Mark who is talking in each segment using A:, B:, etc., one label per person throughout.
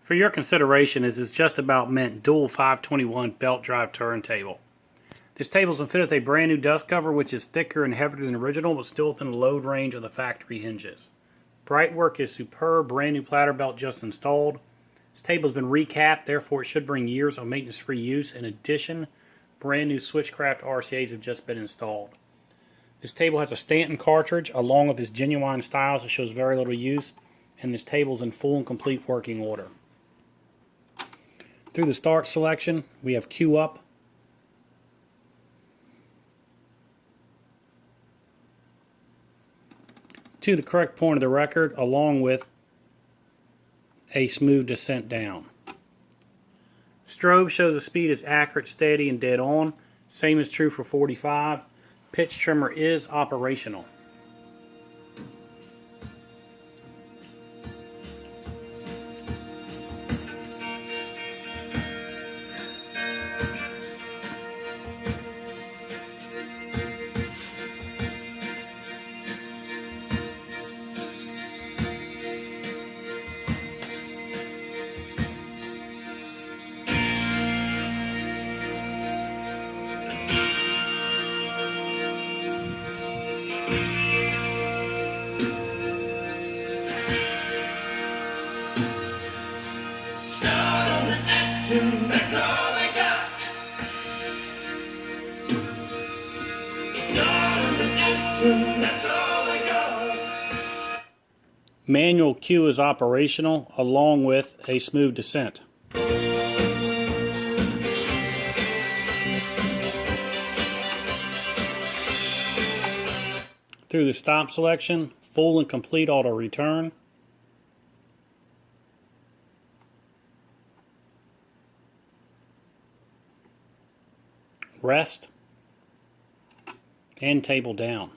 A: For your consideration, this is just about meant dual 521 belt drive turntable. This table's been fitted with a brand new dust cover, which is thicker and heavier than the original, but still within the load range of the factory hinges. Brightwork is superb, brand new platter belt just installed. This table's been recapped, therefore it should bring years of maintenance-free use. In addition, brand new Switchcraft RCAs have just been installed. This table has a Stanton cartridge along with its genuine styles that shows very little use, and this table's in full and complete working order. Through the start selection, we have Q up, to the correct point of the record, along with a smooth descent down. Strobe shows the speed is accurate, steady, and dead on. Same is true for 45. Pitch trimmer is operational.
B: That's all they got. Start acting, that's all they got.
A: Manual Q is operational, along with a smooth descent. Through the stop selection, full and complete auto return. Rest, and table down.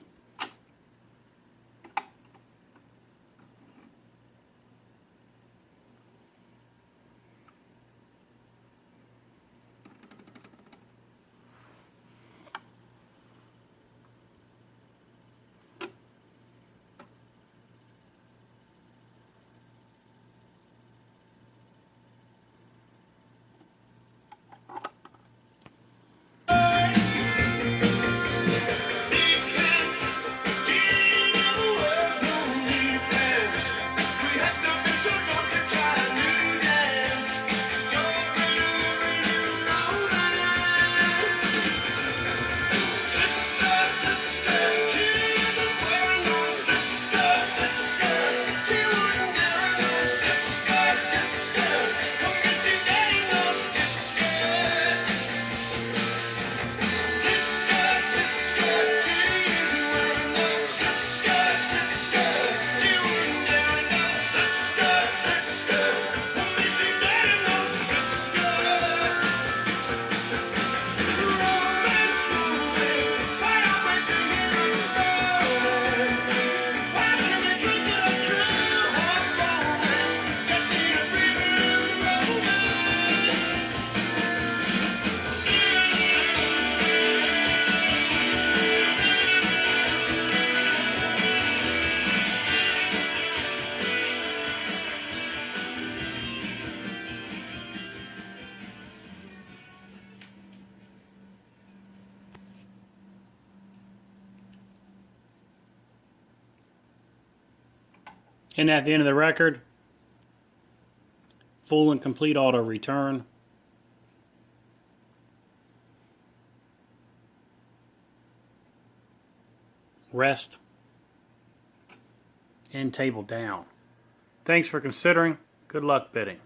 A: And at the end of the record, full and complete auto return. Rest, and table down. Thanks for considering. Good luck bidding.